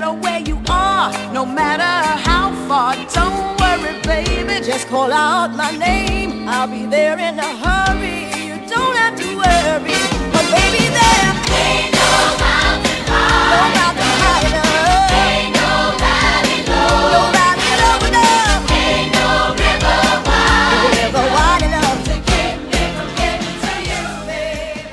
matter where you are, no matter how far. Don't worry, baby, just call out my name. I'll be there in a hurry. You don't have to worry, but baby, there ain't no mountain high, no mountain high enough, ain't no valley low, no valley low enough, ain't no river wide, no river wide enough to keep me from getting to you, baby.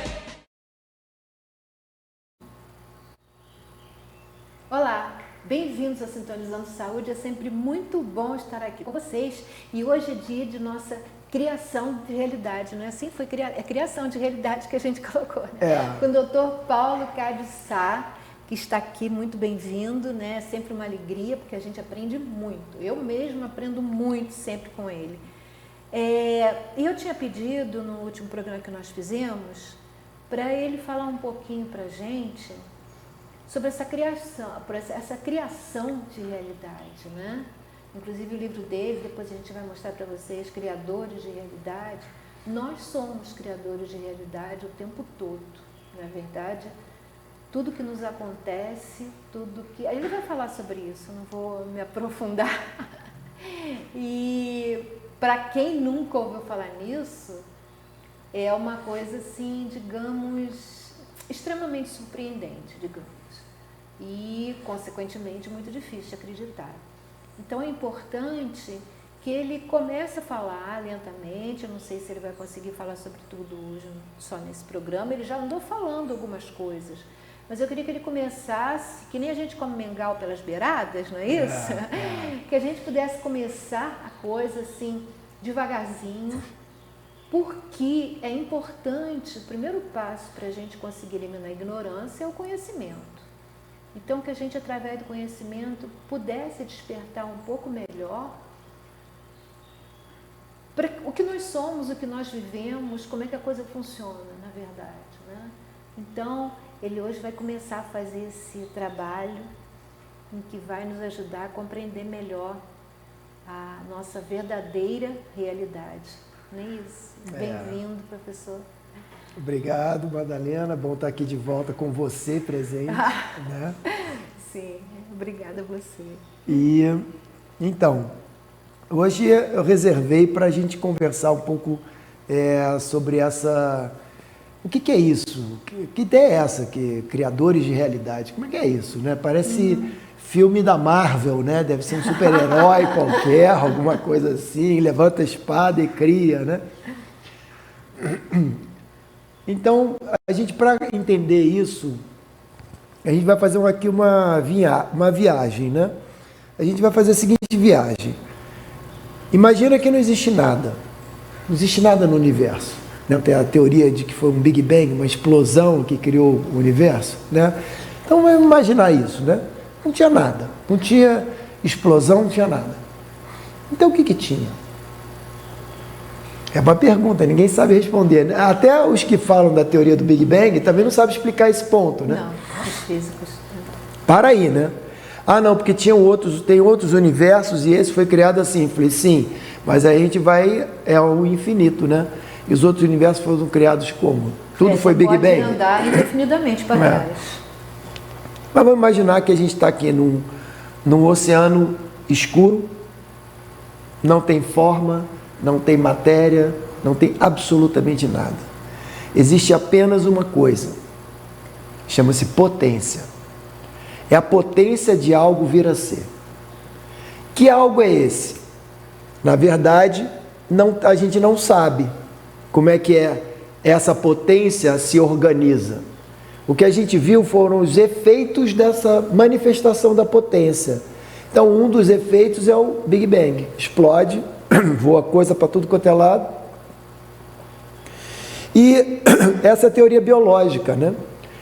Olá, bem-vindos a Sintonizando Saúde. É sempre muito bom estar aqui com vocês. E hoje é dia de nossa criação de realidade, não é assim? É criação de realidade que a gente colocou, né? Com o Dr. Paulo Cádio Sá, que está aqui, muito bem-vindo, né? É sempre uma alegria, porque a gente aprende muito. Eu mesma aprendo muito sempre com ele. E eu tinha pedido no último programa que nós fizemos para ele falar um pouquinho para a gente sobre essa criação de realidade, né? Inclusive o livro dele, depois a gente vai mostrar para vocês, Criadores de Realidade. Nós somos criadores de realidade o tempo todo, na verdade. Tudo que nos acontece, tudo que... Ele vai falar sobre isso, não vou me aprofundar. E para quem nunca ouviu falar nisso, é uma coisa assim, digamos, extremamente surpreendente, digamos. E, consequentemente, muito difícil de acreditar. Então, é importante que ele comece a falar lentamente. Eu não sei se ele vai conseguir falar sobre tudo hoje, só nesse programa. Ele já andou falando algumas coisas. Mas eu queria que ele começasse, que nem a gente come mingau pelas beiradas, não é isso? Que a gente pudesse começar a coisa assim, devagarzinho, porque é importante, o primeiro passo para a gente conseguir eliminar a ignorância é o conhecimento. Então, que a gente, através do conhecimento, pudesse despertar um pouco melhor para o que nós somos, o que nós vivemos, como é que a coisa funciona, na verdade, né? Então, ele hoje vai começar a fazer esse trabalho em que vai nos ajudar a compreender melhor a nossa verdadeira realidade. Não é isso? Bem-vindo, professor. Obrigado, Madalena. Bom estar aqui de volta com você presente. Né? Sim, obrigada a você. E, então, hoje eu reservei para a gente conversar um pouco sobre essa... O que é isso? Que ideia é essa? Criadores de realidade. Como é que é isso? Né? Parece filme da Marvel, né? Deve ser um super-herói qualquer, alguma coisa assim. Levanta a espada e cria, né? Então, a gente, para entender isso, a gente vai fazer aqui uma viagem, né? A gente vai fazer a seguinte viagem. Imagina que não existe nada. Não existe nada no universo. Né? Tem a teoria de que foi um Big Bang, uma explosão que criou o universo, né? Então, vamos imaginar isso, né? Não tinha nada. Não tinha explosão, não tinha nada. Então, o que tinha? É uma pergunta, ninguém sabe responder. Até os que falam da teoria do Big Bang também não sabem explicar esse ponto, né? Não, os físicos. Para aí, né? Ah, não, porque tem outros universos e esse foi criado assim. Falei, sim, mas aí a gente vai ao infinito, né? E os outros universos foram criados como? Tudo foi Big Bang? Pode andar indefinidamente para trás. Mas vamos imaginar que a gente está aqui num oceano escuro, não tem forma, não tem matéria, não tem absolutamente nada. Existe apenas uma coisa, chama-se potência. É a potência de algo vir a ser. Que algo é esse? Na verdade, a gente não sabe como é que essa potência se organiza. O que a gente viu foram os efeitos dessa manifestação da potência. Então, um dos efeitos é o Big Bang. Explode, voa coisa para tudo quanto é lado. E essa é a teoria biológica, né?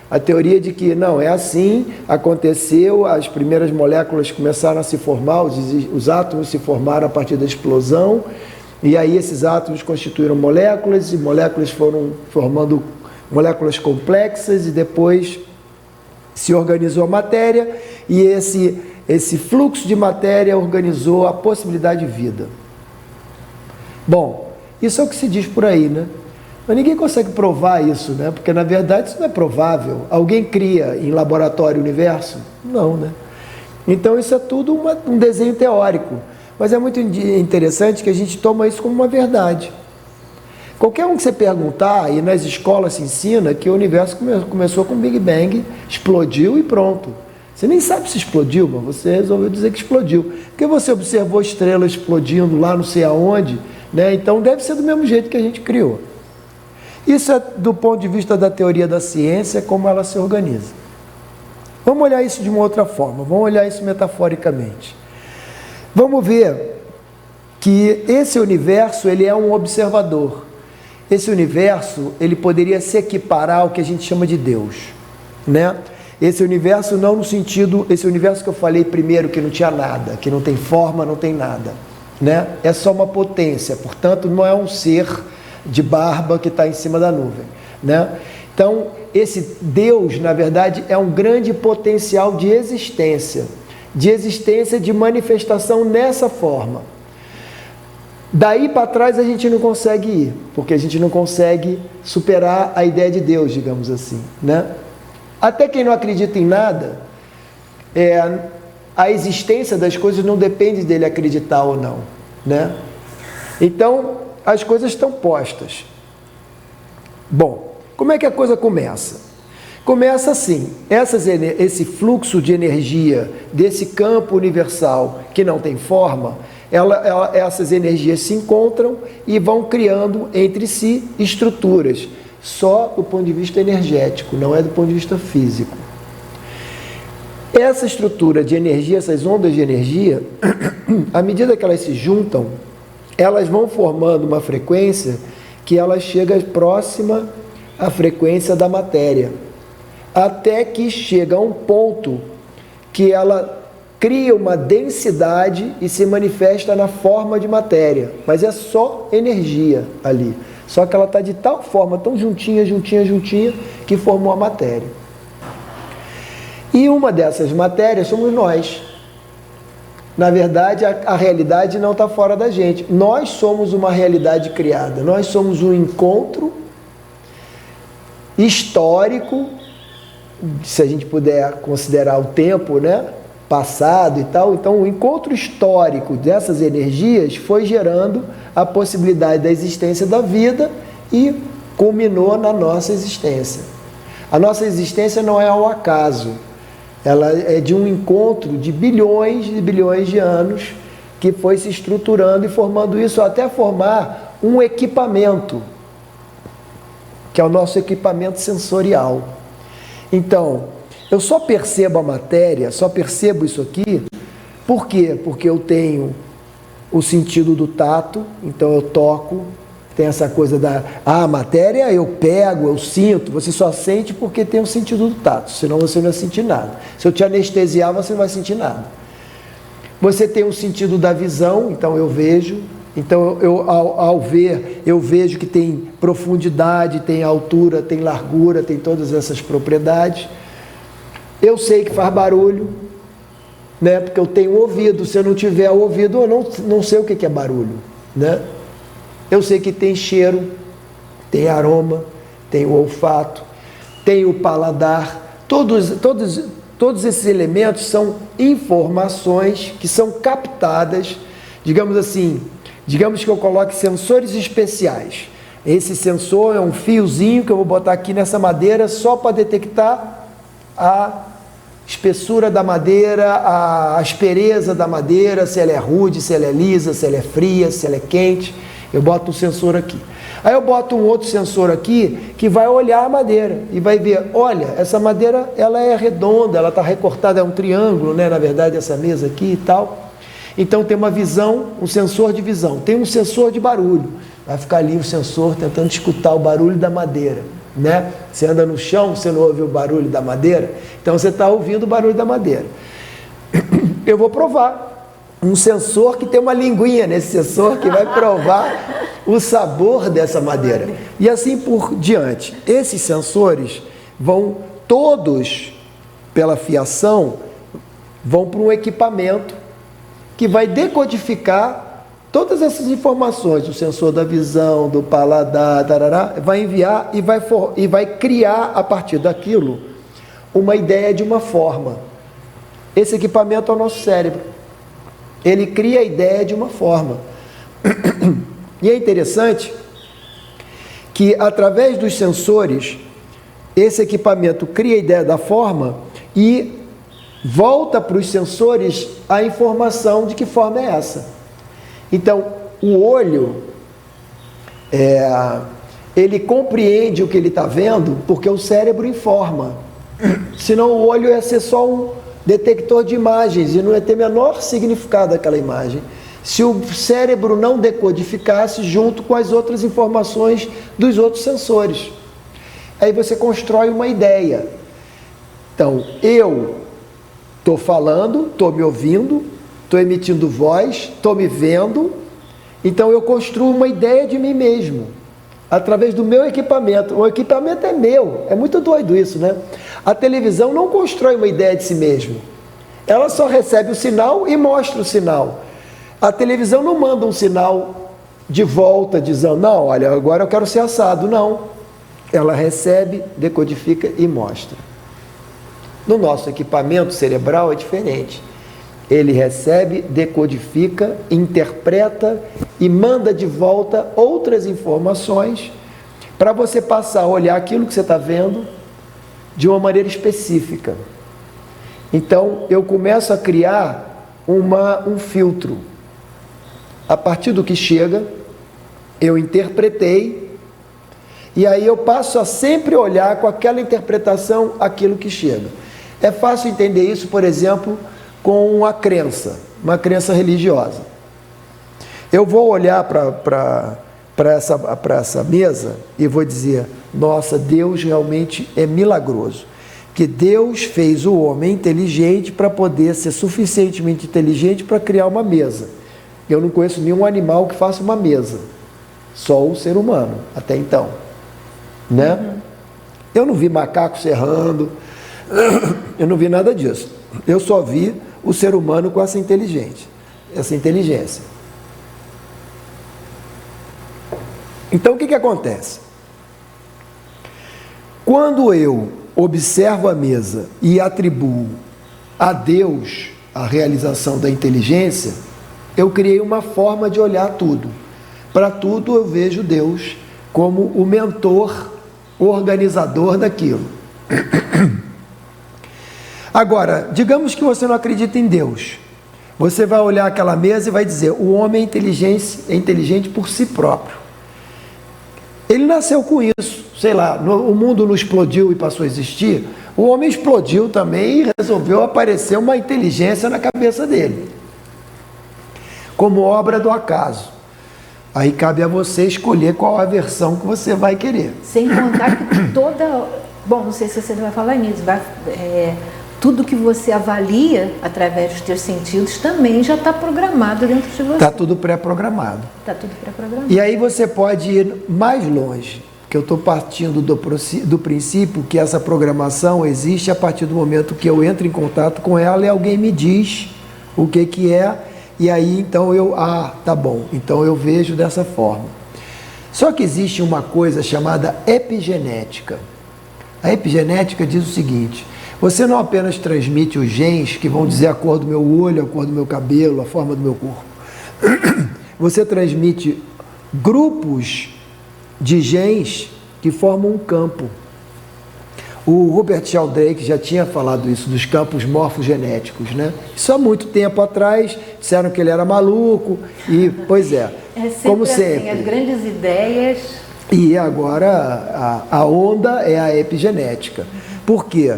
A teoria de que, não, é assim, aconteceu, as primeiras moléculas começaram a se formar, os átomos se formaram a partir da explosão, e aí esses átomos constituíram moléculas, e moléculas foram formando moléculas complexas, e depois se organizou a matéria, e esse fluxo de matéria organizou a possibilidade de vida. Bom, isso é o que se diz por aí, né? Mas ninguém consegue provar isso, né? Porque, na verdade, isso não é provável. Alguém cria em laboratório o universo? Não, né? Então isso é tudo um desenho teórico, mas é muito interessante que a gente toma isso como uma verdade. Qualquer um que você perguntar, e nas escolas se ensina que o universo começou com o Big Bang, explodiu e pronto. Você nem sabe se explodiu, mas você resolveu dizer que explodiu. Porque você observou estrelas explodindo lá não sei aonde, né? Então deve ser do mesmo jeito que a gente criou. Isso é do ponto de vista da teoria da ciência, como ela se organiza. Vamos olhar isso de uma outra forma, vamos olhar isso metaforicamente. Vamos ver que esse universo, ele é um observador. Esse universo, ele poderia se equiparar ao que a gente chama de Deus, né? Esse universo não no sentido, esse universo que eu falei primeiro, que não tinha nada, que não tem forma, não tem nada, né? É só uma potência, portanto não é um ser de barba que está em cima da nuvem, né? Então, esse Deus, na verdade, é um grande potencial de existência de manifestação nessa forma. Daí para trás a gente não consegue ir, porque a gente não consegue superar a ideia de Deus, digamos assim, né? Até quem não acredita em nada, a existência das coisas não depende dele acreditar ou não, né? Então, as coisas estão postas. Bom, como é que a coisa começa? Começa assim, esse fluxo de energia desse campo universal que não tem forma, essas energias se encontram e vão criando entre si estruturas, só do ponto de vista energético, não é do ponto de vista físico. Essa estrutura de energia, essas ondas de energia, à medida que elas se juntam, elas vão formando uma frequência que ela chega próxima à frequência da matéria, até que chega a um ponto que ela cria uma densidade e se manifesta na forma de matéria, mas é só energia ali. Só que ela está de tal forma, tão juntinha, que formou a matéria. E uma dessas matérias somos nós. Na verdade, a realidade não está fora da gente. Nós somos uma realidade criada. Nós somos um encontro histórico, se a gente puder considerar o tempo, né, passado e tal. Então, o encontro histórico dessas energias foi gerando a possibilidade da existência da vida e culminou na nossa existência. A nossa existência não é ao acaso. Ela é de um encontro de bilhões e bilhões de anos que foi se estruturando e formando isso até formar um equipamento, que é o nosso equipamento sensorial. Então, eu só percebo a matéria, só percebo isso aqui, por quê? Porque eu tenho o sentido do tato, então eu toco, tem essa coisa da matéria eu pego, eu sinto, você só sente porque tem o sentido do tato, senão você não vai sentir nada. Se eu te anestesiar, você não vai sentir nada. Você tem o sentido da visão, então eu vejo, então ao ver, eu vejo que tem profundidade, tem altura, tem largura, tem todas essas propriedades. Eu sei que faz barulho, né? Porque eu tenho ouvido, se eu não tiver ouvido, eu não sei o que é barulho, né? Eu sei que tem cheiro, tem aroma, tem o olfato, tem o paladar. Todos esses elementos são informações que são captadas, digamos assim, digamos que eu coloque sensores especiais. Esse sensor é um fiozinho que eu vou botar aqui nessa madeira só para detectar a espessura da madeira, a aspereza da madeira, se ela é rude, se ela é lisa, se ela é fria, se ela é quente. Eu boto um sensor aqui. Aí eu boto um outro sensor aqui que vai olhar a madeira e vai ver, olha, essa madeira ela é redonda, ela está recortada, é um triângulo, né? Na verdade, essa mesa aqui e tal. Então tem uma visão, um sensor de visão. Tem um sensor de barulho. Vai ficar ali o sensor tentando escutar o barulho da madeira, né? Você anda no chão, você não ouve o barulho da madeira, então você está ouvindo o barulho da madeira. Eu vou provar um sensor que tem uma linguinha nesse sensor que vai provar o sabor dessa madeira. E assim por diante. Esses sensores vão todos, pela fiação, vão para um equipamento que vai decodificar todas essas informações, o sensor da visão, do paladar, tarará, vai enviar e vai criar a partir daquilo uma ideia de uma forma. Esse equipamento é o nosso cérebro. Ele cria a ideia de uma forma. E é interessante que, através dos sensores, esse equipamento cria a ideia da forma e volta para os sensores a informação de que forma é essa. Então, o olho, ele compreende o que ele está vendo porque o cérebro informa. Senão o olho ia ser só um detector de imagens e não ia ter menor significado aquela imagem. Se o cérebro não decodificasse junto com as outras informações dos outros sensores. Aí você constrói uma ideia. Então, eu estou falando, estou me ouvindo, estou emitindo voz, estou me vendo. Então, eu construo uma ideia de mim mesmo, através do meu equipamento. O equipamento é meu. É muito doido isso, né? A televisão não constrói uma ideia de si mesmo. Ela só recebe o sinal e mostra o sinal. A televisão não manda um sinal de volta, dizendo, não, olha, agora eu quero ser assado. Não. Ela recebe, decodifica e mostra. No nosso equipamento cerebral é diferente. Ele recebe, decodifica, interpreta e manda de volta outras informações para você passar a olhar aquilo que você está vendo de uma maneira específica. Então, eu começo a criar um filtro. A partir do que chega, eu interpretei, e aí eu passo a sempre olhar com aquela interpretação aquilo que chega. É fácil entender isso, por exemplo, com uma crença religiosa. Eu vou olhar para essa mesa e vou dizer, nossa, Deus realmente é milagroso. Que Deus fez o homem inteligente para poder ser suficientemente inteligente para criar uma mesa. Eu não conheço nenhum animal que faça uma mesa. Só o ser humano, até então. Né? Uhum. Eu não vi macaco serrando, eu não vi nada disso. Eu só vi o ser humano com essa inteligência. Então, o que acontece? Quando eu observo a mesa e atribuo a Deus a realização da inteligência, eu criei uma forma de olhar tudo. Para tudo eu vejo Deus como o mentor, o organizador daquilo. Agora, digamos que você não acredita em Deus. Você vai olhar aquela mesa e vai dizer, o homem é inteligente por si próprio. Ele nasceu com isso, sei lá, o mundo não explodiu e passou a existir, o homem explodiu também e resolveu aparecer uma inteligência na cabeça dele, como obra do acaso. Aí cabe a você escolher qual a versão que você vai querer. Sem contar que bom, não sei se você vai falar nisso, tudo que você avalia através dos teus sentidos também já está programado dentro de você. Está tudo pré-programado. Está tudo pré-programado. E aí você pode ir mais longe, que eu estou partindo do princípio que essa programação existe a partir do momento que eu entro em contato com ela e alguém me diz o que é, e aí então tá bom, então eu vejo dessa forma. Só que existe uma coisa chamada epigenética. A epigenética diz o seguinte, você não apenas transmite os genes que vão dizer a cor do meu olho, a cor do meu cabelo, a forma do meu corpo. Você transmite grupos de genes que formam um campo. O Rupert Sheldrake já tinha falado isso, dos campos morfogenéticos, né? Isso há muito tempo atrás, disseram que ele era maluco, e, pois é, como sempre. As grandes ideias... E agora a onda é a epigenética. Por quê?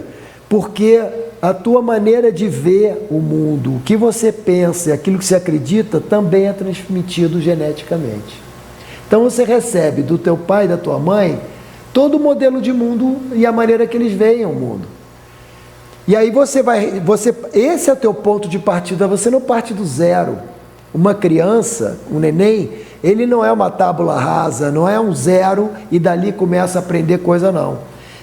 Porque a tua maneira de ver o mundo, o que você pensa e aquilo que você acredita também é transmitido geneticamente. Então você recebe do teu pai e da tua mãe todo o modelo de mundo e a maneira que eles veem o mundo. E aí esse é o teu ponto de partida, você não parte do zero. Uma criança, um neném, ele não é uma tábula rasa, não é um zero e dali começa a aprender coisa não.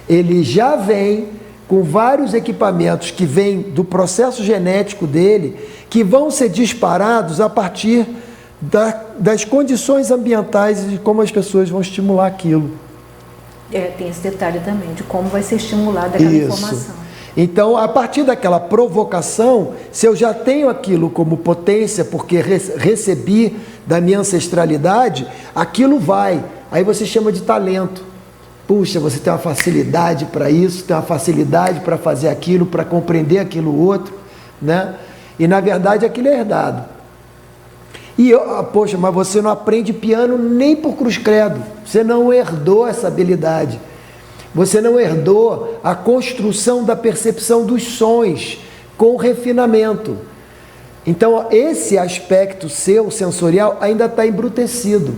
Ele já vem com vários equipamentos que vêm do processo genético dele, que vão ser disparados a partir das condições ambientais e de como as pessoas vão estimular aquilo. Tem esse detalhe também, de como vai ser estimulada aquela informação. Então, a partir daquela provocação, se eu já tenho aquilo como potência, porque recebi da minha ancestralidade, aquilo vai. Aí você chama de talento. Puxa, você tem uma facilidade para isso, tem uma facilidade para fazer aquilo, para compreender aquilo outro, né? E na verdade aquilo é herdado. E poxa, mas você não aprende piano nem por cruz credo. Você não herdou essa habilidade. Você não herdou a construção da percepção dos sons com refinamento. Então, esse aspecto seu, sensorial, ainda está embrutecido.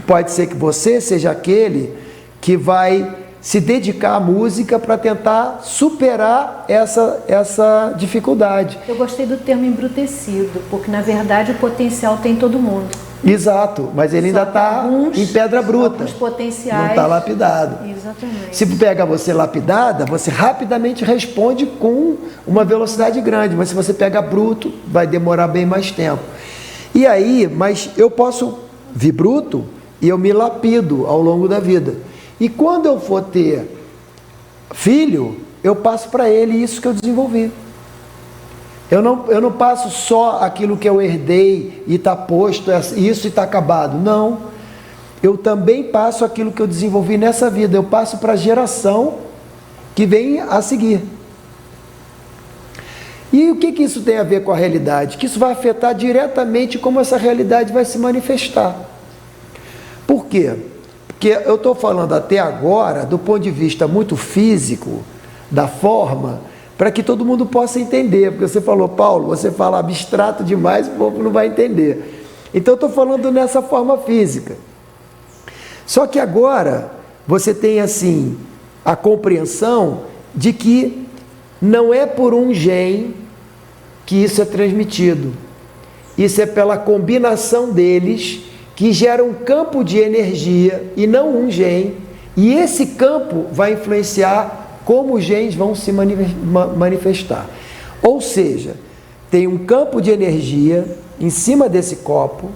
Pode ser que você seja aquele que vai se dedicar à música para tentar superar essa dificuldade. Eu gostei do termo embrutecido, porque na verdade o potencial tem todo mundo. Exato, mas ele ainda está em pedra bruta, potenciais, não está lapidado. Exatamente. Se pega você lapidada, você rapidamente responde com uma velocidade grande, mas se você pega bruto, vai demorar bem mais tempo. E aí, mas eu posso vir bruto e eu me lapido ao longo da vida. E quando eu for ter filho, eu passo para ele isso que eu desenvolvi. Eu não passo só aquilo que eu herdei e está posto, isso e está acabado. Não. Eu também passo aquilo que eu desenvolvi nessa vida. Eu passo para a geração que vem a seguir. E o que isso tem a ver com a realidade? Que isso vai afetar diretamente como essa realidade vai se manifestar. Por quê? Porque eu estou falando até agora do ponto de vista muito físico, da forma, para que todo mundo possa entender, porque você falou, Paulo, você fala abstrato demais, o povo não vai entender. Então eu estou falando nessa forma física. Só que agora você tem assim a compreensão de que não é por um gene que isso é transmitido. Isso é pela combinação deles que gera um campo de energia e não um gene. E esse campo vai influenciar como os genes vão se manifestar. Ou seja, tem um campo de energia em cima desse copo,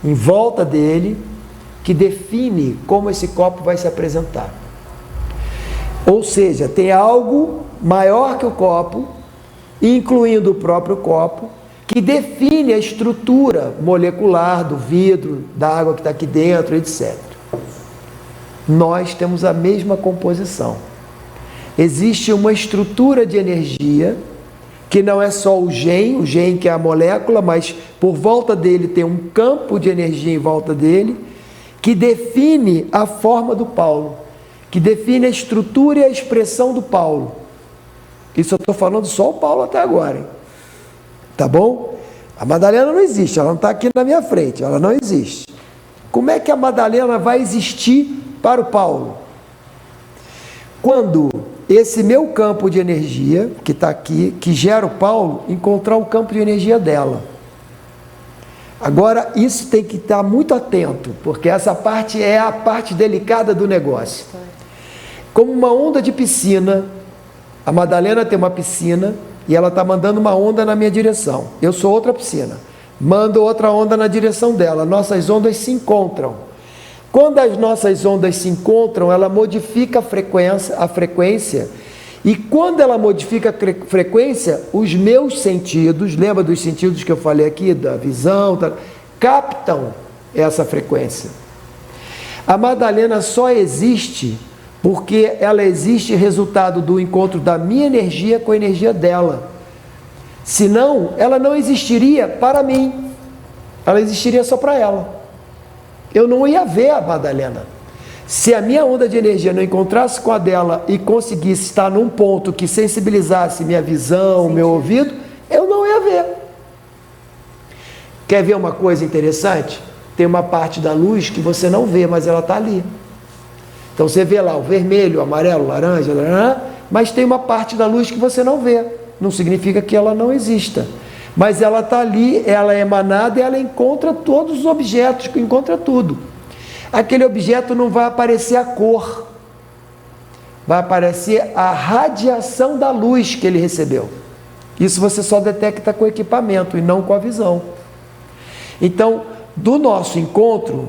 em volta dele, que define como esse copo vai se apresentar. Ou seja, tem algo maior que o copo, incluindo o próprio copo, que define a estrutura molecular do vidro, da água que está aqui dentro, etc. Nós temos a mesma composição. Existe uma estrutura de energia, que não é só o gene que é a molécula, mas por volta dele tem um campo de energia em volta dele, que define a forma do Paulo, que define a estrutura e a expressão do Paulo. Isso eu estou falando só o Paulo até agora, hein? Tá bom? A Madalena não existe, ela não está aqui na minha frente, ela não existe. Como é que a Madalena vai existir para o Paulo? Quando esse meu campo de energia, que está aqui, que gera o Paulo, encontrar o campo de energia dela. Agora, isso tem que estar muito atento, porque essa parte é a parte delicada do negócio. Como uma onda de piscina, a Madalena tem uma piscina e ela está mandando uma onda na minha direção. Eu sou outra piscina, mando outra onda na direção dela. Nossas ondas se encontram. Quando as nossas ondas se encontram, ela modifica a frequência, e quando ela modifica a frequência, os meus sentidos, lembra dos sentidos que eu falei aqui, da visão, captam essa frequência. A Madalena só existe porque ela existe resultado do encontro da minha energia com a energia dela. Senão, ela não existiria para mim, ela existiria só para ela. Eu não ia ver a Madalena. Se a minha onda de energia não encontrasse com a dela e conseguisse estar num ponto que sensibilizasse minha visão, meu ouvido, eu não ia ver. Quer ver uma coisa interessante? Tem uma parte da luz que você não vê, mas ela está ali. Então você vê lá o vermelho, o amarelo, o laranja, mas tem uma parte da luz que você não vê. Não significa que ela não exista. Mas ela está ali, ela é emanada e ela encontra todos os objetos, encontra tudo. Aquele objeto não vai aparecer a cor, vai aparecer a radiação da luz que ele recebeu. Isso você só detecta com o equipamento e não com a visão. Então, do nosso encontro,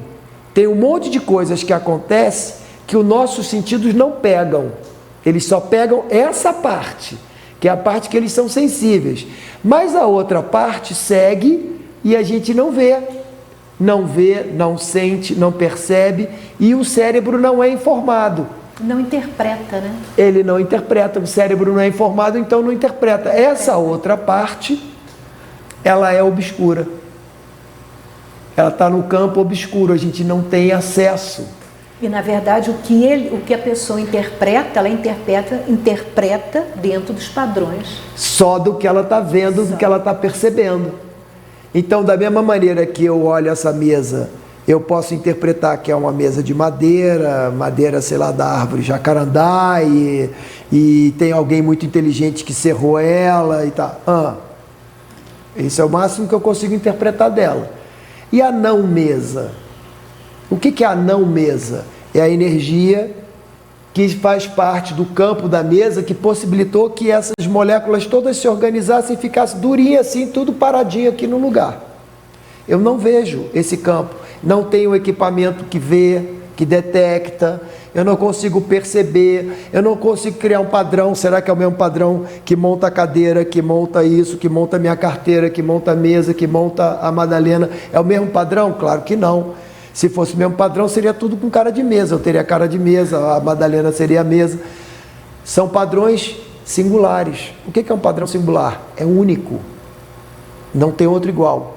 tem um monte de coisas que acontecem que os nossos sentidos não pegam. Eles só pegam essa parte, que é a parte que eles são sensíveis. Mas a outra parte segue e a gente não vê. Não vê, não sente, não percebe, e o cérebro não é informado. Não interpreta, né? Ele não interpreta, o cérebro não é informado, então não interpreta. Essa outra parte, ela é obscura. Ela está no campo obscuro, a gente não tem acesso. E na verdade o que a pessoa interpreta, ela interpreta dentro dos padrões. Só do que ela está vendo, do que ela está percebendo. Então, da mesma maneira que eu olho essa mesa, eu posso interpretar que é uma mesa de madeira, sei lá, da árvore jacarandá, e tem alguém muito inteligente que serrou ela e tal. Esse é o máximo que eu consigo interpretar dela. E a não mesa? O que é a não mesa? É a energia que faz parte do campo da mesa, que possibilitou que essas moléculas todas se organizassem e ficassem durinhas assim, tudo paradinho aqui no lugar. Eu não vejo esse campo, não tenho equipamento que vê, que detecta, eu não consigo perceber, eu não consigo criar um padrão. Será que é o mesmo padrão que monta a cadeira, que monta isso, que monta a minha carteira, que monta a mesa, que monta a Madalena? É o mesmo padrão? Claro que não. Se fosse o mesmo padrão, seria tudo com cara de mesa. Eu teria cara de mesa, a Madalena seria a mesa. São padrões singulares. O que é um padrão singular? É único. Não tem outro igual.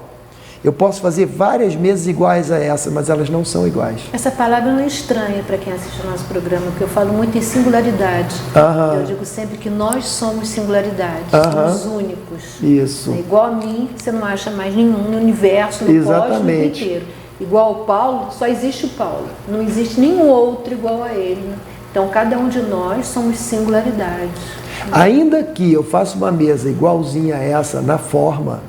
Eu posso fazer várias mesas iguais a essa, mas elas não são iguais. Essa palavra não é estranha para quem assiste o nosso programa, porque eu falo muito em singularidade. Eu digo sempre que nós somos singularidade, somos únicos. Isso. É igual a mim, você não acha mais nenhum no universo, no cosmos inteiro. Igual ao Paulo, só existe o Paulo. Não existe nenhum outro igual a ele. Então, cada um de nós somos singularidades. Ainda que eu faça uma mesa igualzinha a essa na forma,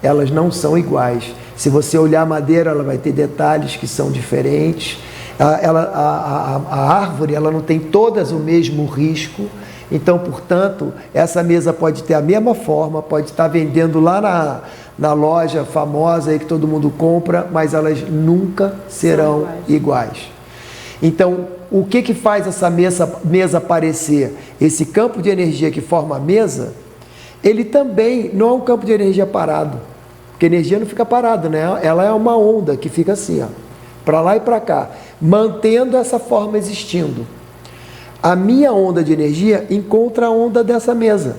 elas não são iguais. Se você olhar a madeira, ela vai ter detalhes que são diferentes. A árvore, ela não tem todas o mesmo risco. Então, portanto, essa mesa pode ter a mesma forma, pode estar vendendo lá na loja famosa aí que todo mundo compra, mas elas nunca serão iguais. Então, o que faz essa mesa aparecer? Esse campo de energia que forma a mesa, ele também não é um campo de energia parado, porque a energia não fica parada, né? Ela é uma onda que fica assim, ó, para lá e para cá, mantendo essa forma existindo. A minha onda de energia encontra a onda dessa mesa.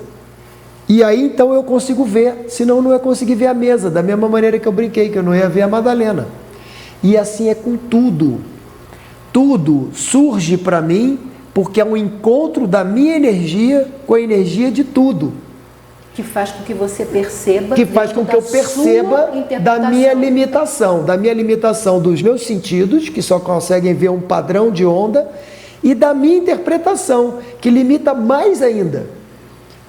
E aí então eu consigo ver, senão eu não ia conseguir ver a mesa, da mesma maneira que eu brinquei, que eu não ia ver a Madalena. E assim é com tudo. Tudo surge para mim porque é um encontro da minha energia com a energia de tudo. Que faz com que você perceba. Que faz com que eu perceba da minha limitação dos meus sentidos, que só conseguem ver um padrão de onda, e da minha interpretação, que limita mais ainda.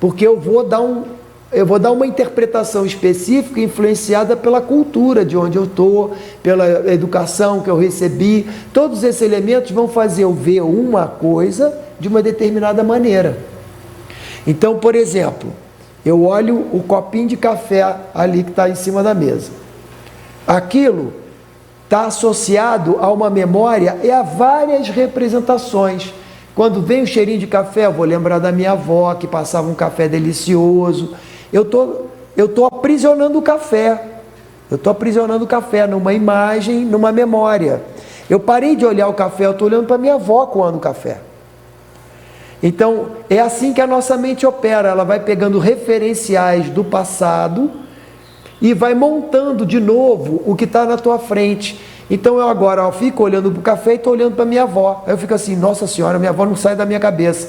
Porque eu vou dar uma interpretação específica influenciada pela cultura de onde eu estou, pela educação que eu recebi. Todos esses elementos vão fazer eu ver uma coisa de uma determinada maneira. Então, por exemplo, eu olho o copinho de café ali que está em cima da mesa. Aquilo está associado a uma memória e a várias representações. Quando vem o cheirinho de café, eu vou lembrar da minha avó, que passava um café delicioso. Eu tô aprisionando o café. Eu estou aprisionando o café numa imagem, numa memória. Eu parei de olhar o café, eu estou olhando para minha avó coando o café. Então, é assim que a nossa mente opera. Ela vai pegando referenciais do passado e vai montando de novo o que está na tua frente. Então eu agora fico olhando para o café e estou olhando para minha avó. Aí eu fico assim, nossa senhora, minha avó não sai da minha cabeça.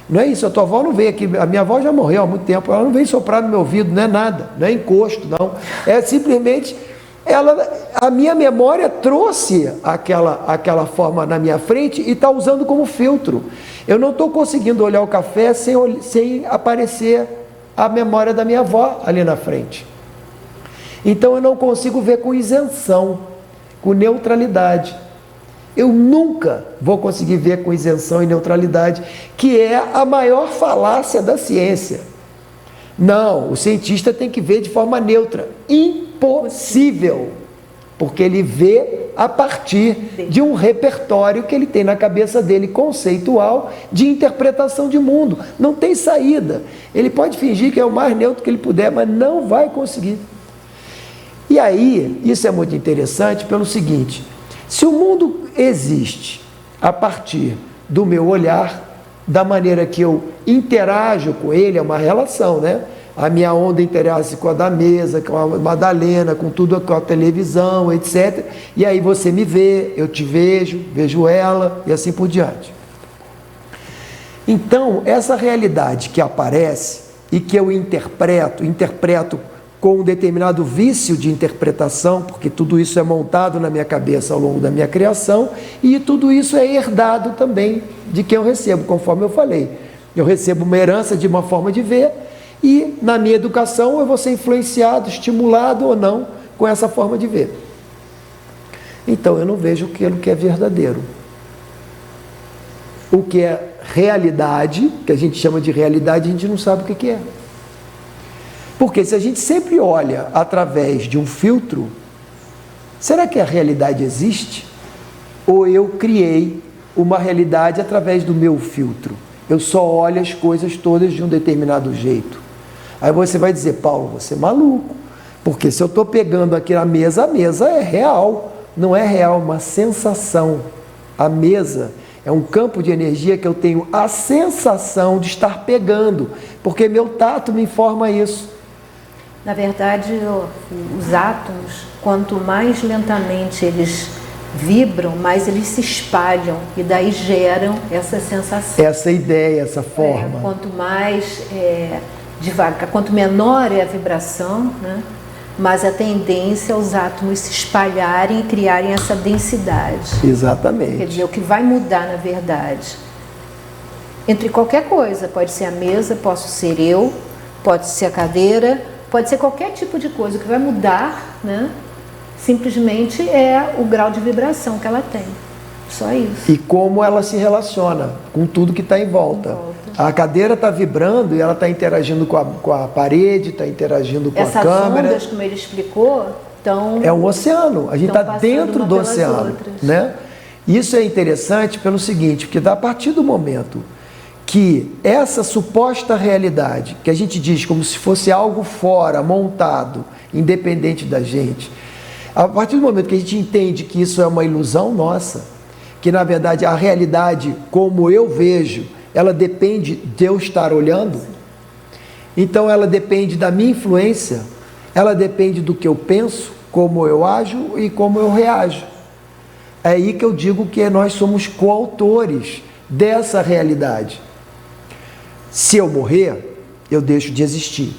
Não é isso, a tua avó não veio aqui, a minha avó já morreu há muito tempo, ela não vem soprar no meu ouvido, não é nada, não é encosto, não. É simplesmente, a minha memória trouxe aquela forma na minha frente e está usando como filtro. Eu não estou conseguindo olhar o café sem aparecer a memória da minha avó ali na frente. Então eu não consigo ver com isenção, com neutralidade. Eu nunca vou conseguir ver com isenção e neutralidade, que é a maior falácia da ciência. Não, o cientista tem que ver de forma neutra. Impossível, porque ele vê a partir de um repertório que ele tem na cabeça dele, conceitual, de interpretação de mundo. Não tem saída. Ele pode fingir que é o mais neutro que ele puder, mas não vai conseguir. E aí, isso é muito interessante pelo seguinte: se o mundo existe a partir do meu olhar, da maneira que eu interajo com ele, é uma relação, né? A minha onda interage com a da mesa, com a Madalena, com tudo, com a televisão, etc. E aí você me vê, eu te vejo, vejo ela e assim por diante. Então, essa realidade que aparece e que eu interpreto com um determinado vício de interpretação, porque tudo isso é montado na minha cabeça ao longo da minha criação, e tudo isso é herdado também de quem eu recebo, conforme eu falei. Eu recebo uma herança de uma forma de ver, e na minha educação eu vou ser influenciado, estimulado ou não com essa forma de ver. Então eu não vejo aquilo que é verdadeiro. O que é realidade, que a gente chama de realidade, a gente não sabe o que é. Porque se a gente sempre olha através de um filtro, será que a realidade existe? Ou eu criei uma realidade através do meu filtro? Eu só olho as coisas todas de um determinado jeito. Aí você vai dizer: Paulo, você é maluco. Porque se eu estou pegando aqui a mesa é real. Não é real, uma sensação. A mesa é um campo de energia que eu tenho a sensação de estar pegando, porque meu tato me informa isso. Na verdade, os átomos, quanto mais lentamente eles vibram, mais eles se espalham e daí geram essa sensação. Essa ideia, essa forma. Quanto mais devagar, quanto menor é a vibração, né, mais a tendência é os átomos se espalharem e criarem essa densidade. Exatamente. Quer dizer, o que vai mudar, na verdade, entre qualquer coisa, pode ser a mesa, posso ser eu, pode ser a cadeira, pode ser qualquer tipo de coisa, o que vai mudar, né, simplesmente é o grau de vibração que ela tem. Só isso. E como ela se relaciona com tudo que está em volta. A cadeira está vibrando e ela está interagindo com a parede, está interagindo com a câmera. Essas ondas, como ele explicou, estão... É um oceano, a gente está dentro do oceano. Né? Isso é interessante pelo seguinte, porque a partir do momento que essa suposta realidade, que a gente diz como se fosse algo fora, montado, independente da gente, a partir do momento que a gente entende que isso é uma ilusão nossa, que na verdade a realidade, como eu vejo, ela depende de eu estar olhando, então ela depende da minha influência, ela depende do que eu penso, como eu ajo e como eu reajo. É aí que eu digo que nós somos coautores dessa realidade. Se eu morrer, eu deixo de existir,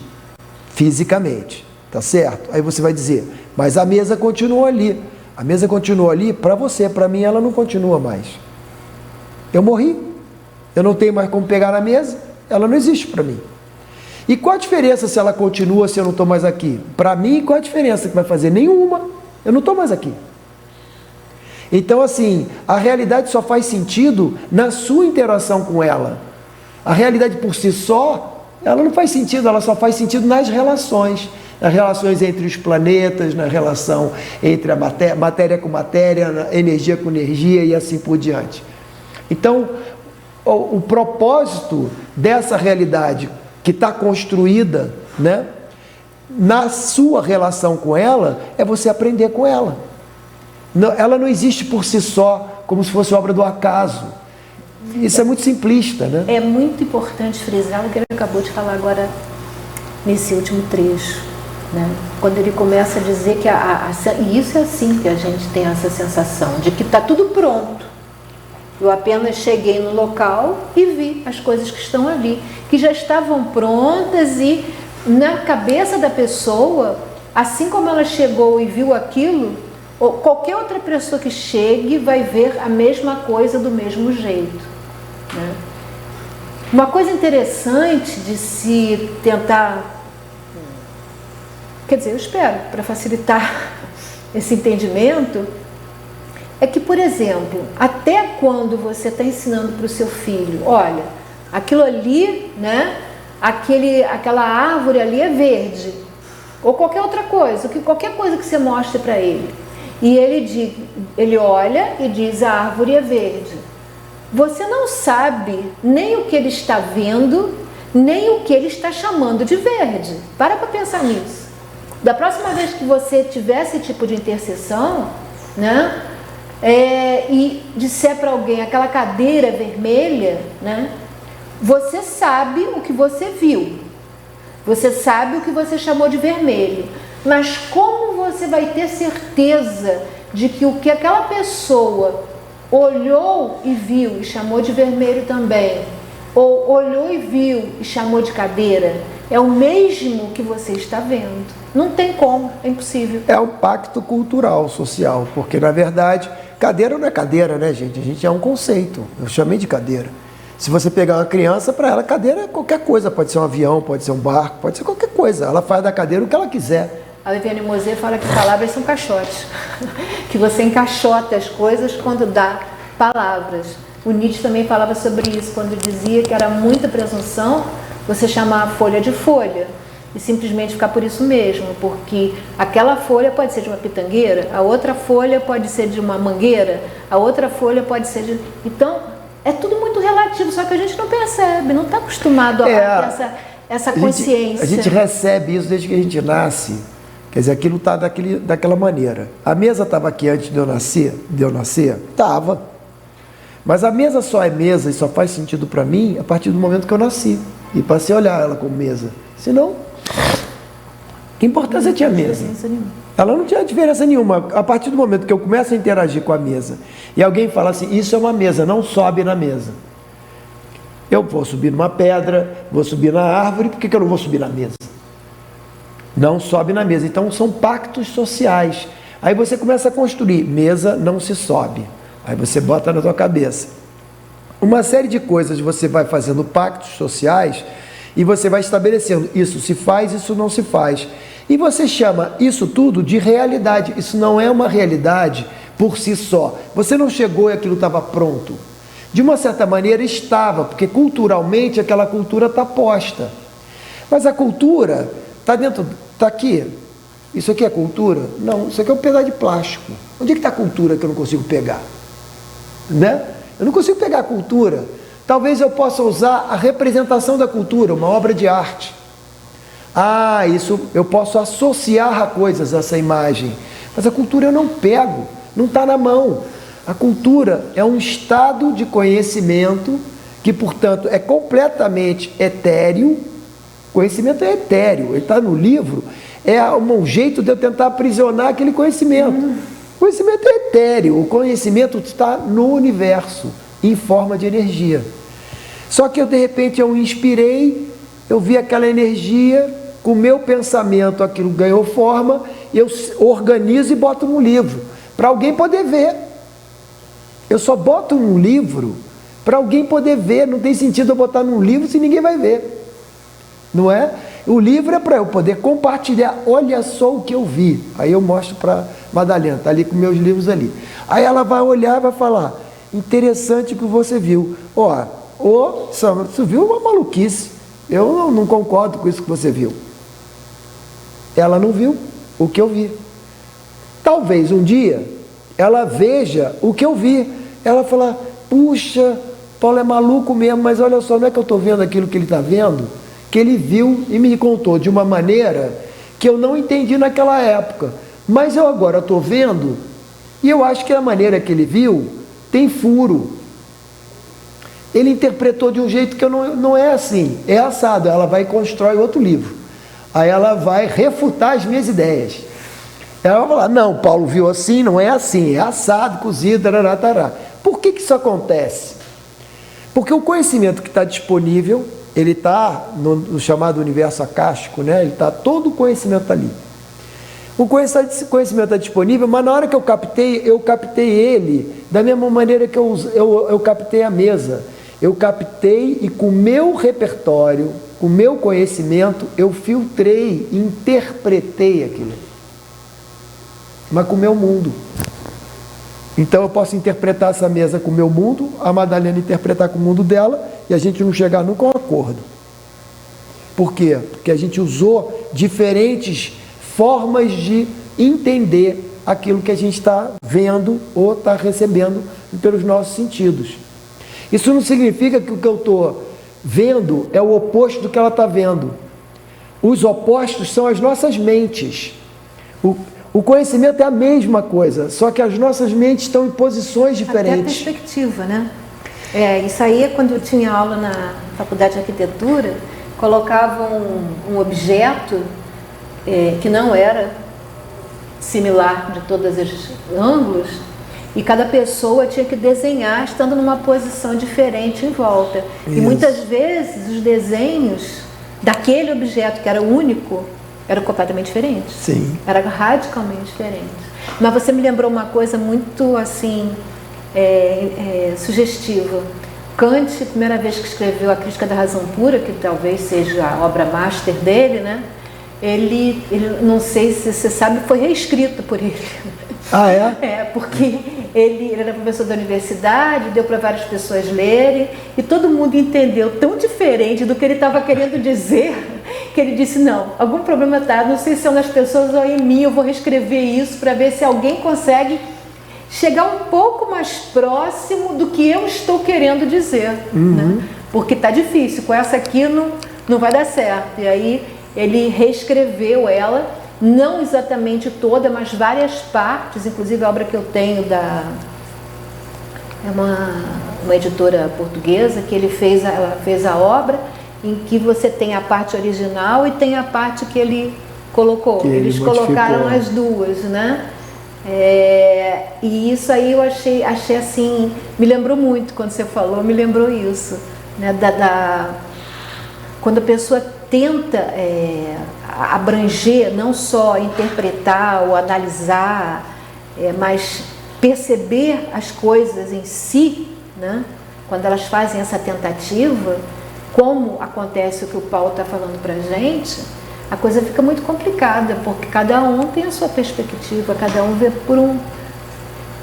fisicamente, tá certo? Aí você vai dizer: mas a mesa continua ali. A mesa continua ali para você, para mim ela não continua mais. Eu morri, eu não tenho mais como pegar na mesa, ela não existe para mim. E qual a diferença se ela continua, se eu não estou mais aqui? Para mim, qual a diferença que vai fazer? Nenhuma, eu não estou mais aqui. Então assim, a realidade só faz sentido na sua interação com ela. A realidade por si só, ela não faz sentido, ela só faz sentido nas relações entre os planetas, na relação entre a matéria com matéria, energia com energia e assim por diante. Então, o propósito dessa realidade que está construída, né, na sua relação com ela, é você aprender com ela. Ela não existe por si só, como se fosse obra do acaso. Isso é muito simplista, né? É muito importante frisar o que ele acabou de falar agora nesse último trecho, né? Quando ele começa a dizer que e isso é assim que a gente tem essa sensação de que está tudo pronto. Eu apenas cheguei no local e vi as coisas que estão ali, que já estavam prontas, e na cabeça da pessoa, assim como ela chegou e viu aquilo, ou qualquer outra pessoa que chegue vai ver a mesma coisa do mesmo jeito, né? Uma coisa interessante de se tentar, quer dizer, eu espero, para facilitar esse entendimento, é que, por exemplo, até quando você está ensinando para o seu filho: olha, aquilo ali, né, aquela árvore ali é verde, ou qualquer outra coisa, qualquer coisa que você mostre para ele, E ele olha e diz: a árvore é verde. Você não sabe nem o que ele está vendo, nem o que ele está chamando de verde. Para pensar nisso. Da próxima vez que você tiver esse tipo de intercessão, né, e disser para alguém aquela cadeira vermelha, né, você sabe o que você viu, você sabe o que você chamou de vermelho, mas como você vai ter certeza de que o que aquela pessoa olhou e viu e chamou de vermelho também, ou olhou e viu e chamou de cadeira, é o mesmo que você está vendo? Não tem como, é impossível. É um pacto cultural, social, porque na verdade, cadeira não é cadeira, né, gente? A gente é um conceito, eu chamei de cadeira. Se você pegar uma criança, para ela, cadeira é qualquer coisa, pode ser um avião, pode ser um barco, pode ser qualquer coisa. Ela faz da cadeira o que ela quiser. A Viviane Mosé fala que palavras são caixotes, que você encaixota as coisas quando dá palavras. O Nietzsche também falava sobre isso, quando dizia que era muita presunção você chamar a folha de folha e simplesmente ficar por isso mesmo, porque aquela folha pode ser de uma pitangueira, a outra folha pode ser de uma mangueira, a outra folha pode ser de... Então, é tudo muito relativo, só que a gente não percebe, não está acostumado a ter essa consciência. A gente recebe isso desde que a gente nasce. Quer dizer, aquilo está daquela maneira. A mesa estava aqui antes de eu nascer? Estava. Mas a mesa só é mesa e só faz sentido para mim a partir do momento que eu nasci. E passei a olhar ela como mesa. Senão, que importância tinha a mesa? Ela não tinha diferença nenhuma. A partir do momento que eu começo a interagir com a mesa e alguém fala assim, isso é uma mesa, não sobe na mesa. Eu vou subir numa pedra, vou subir na árvore, por que eu não vou subir na mesa? Não sobe na mesa. Então são pactos sociais. Aí você começa a construir, mesa não se sobe. Aí você bota na tua cabeça. Uma série de coisas você vai fazendo pactos sociais e você vai estabelecendo, isso se faz, isso não se faz. E você chama isso tudo de realidade. Isso não é uma realidade por si só. Você não chegou e aquilo estava pronto. De uma certa maneira estava, porque culturalmente aquela cultura está posta. Mas a cultura está dentro, está aqui. Isso aqui é cultura? Não, isso aqui é um pedaço de plástico. Onde é que está a cultura que eu não consigo pegar? Né? Eu não consigo pegar a cultura. Talvez eu possa usar a representação da cultura, uma obra de arte. Ah, isso eu posso associar a coisas essa imagem. Mas a cultura eu não pego, não está na mão. A cultura é um estado de conhecimento que, portanto, é completamente etéreo. Conhecimento é etéreo, ele está no livro, é um jeito de eu tentar aprisionar aquele conhecimento. O conhecimento é etéreo, o conhecimento está no universo, em forma de energia. Só que eu, de repente, eu inspirei, eu vi aquela energia, com o meu pensamento aquilo ganhou forma, eu organizo e boto num livro, para alguém poder ver. Eu só boto num livro para alguém poder ver, não tem sentido eu botar num livro se ninguém vai ver. Não é? O livro é para eu poder compartilhar. Olha só o que eu vi. Aí eu mostro para Madalena, está ali com meus livros ali. Aí ela vai olhar e vai falar, interessante o que você viu. Sandra, você viu uma maluquice. Eu não concordo com isso que você viu. Ela não viu o que eu vi. Talvez um dia ela veja o que eu vi. Ela fala, puxa, Paulo é maluco mesmo, mas olha só, não é que eu estou vendo aquilo que ele está vendo? Que ele viu e me contou de uma maneira que eu não entendi naquela época. Mas eu agora estou vendo e eu acho que a maneira que ele viu tem furo. Ele interpretou de um jeito que não é assim, é assado. Ela vai e constrói outro livro. Aí ela vai refutar as minhas ideias. Ela vai falar, não, Paulo viu assim, não é assim, é assado, cozido, tarará, tarará. Por que isso acontece? Porque o conhecimento que está disponível, ele está no chamado universo acástico, né? Ele está todo o conhecimento ali. O conhecimento está disponível, mas na hora que eu captei ele da mesma maneira que eu captei a mesa. Eu captei e com o meu repertório, com o meu conhecimento, eu filtrei, interpretei aquilo. Mas com o meu mundo. Então eu posso interpretar essa mesa com o meu mundo, a Madalena interpretar com o mundo dela, e a gente não chegar nunca a um acordo. Por quê? Porque a gente usou diferentes formas de entender aquilo que a gente está vendo ou está recebendo pelos nossos sentidos. Isso não significa que o que eu estou vendo é o oposto do que ela está vendo. Os opostos são as nossas mentes. O conhecimento é a mesma coisa, só que as nossas mentes estão em posições diferentes. Até a perspectiva, né? Isso aí, quando eu tinha aula na faculdade de arquitetura, colocavam um objeto que não era similar de todos os ângulos, e cada pessoa tinha que desenhar estando numa posição diferente em volta. Isso. E muitas vezes os desenhos daquele objeto que era único eram completamente diferentes. Sim. Era radicalmente diferente. Mas você me lembrou uma coisa muito assim sugestiva. Kant, a primeira vez que escreveu a Crítica da Razão Pura, que talvez seja a obra master dele, né? Ele, não sei se você sabe, foi reescrito por ele. Ah, é? Porque ele era professor da universidade, deu para várias pessoas lerem, e todo mundo entendeu tão diferente do que ele estava querendo dizer, que ele disse, não, algum problema está, não sei se é nas pessoas ou em mim, eu vou reescrever isso para ver se alguém consegue chegar um pouco mais próximo do que eu estou querendo dizer. Né? Porque está difícil, com essa aqui não vai dar certo. E aí ele reescreveu ela, não exatamente toda, mas várias partes, inclusive a obra que eu tenho é uma editora portuguesa, que ela fez a obra em que você tem a parte original e tem a parte que ele colocou. Eles colocaram as duas, né? E isso aí eu achei assim, me lembrou muito quando você falou, me lembrou isso, né? Quando a pessoa tenta abranger, não só interpretar ou analisar, mas perceber as coisas em si, né? Quando elas fazem essa tentativa, como acontece o que o Paulo está falando para a gente, a coisa fica muito complicada, porque cada um tem a sua perspectiva, cada um vê por um...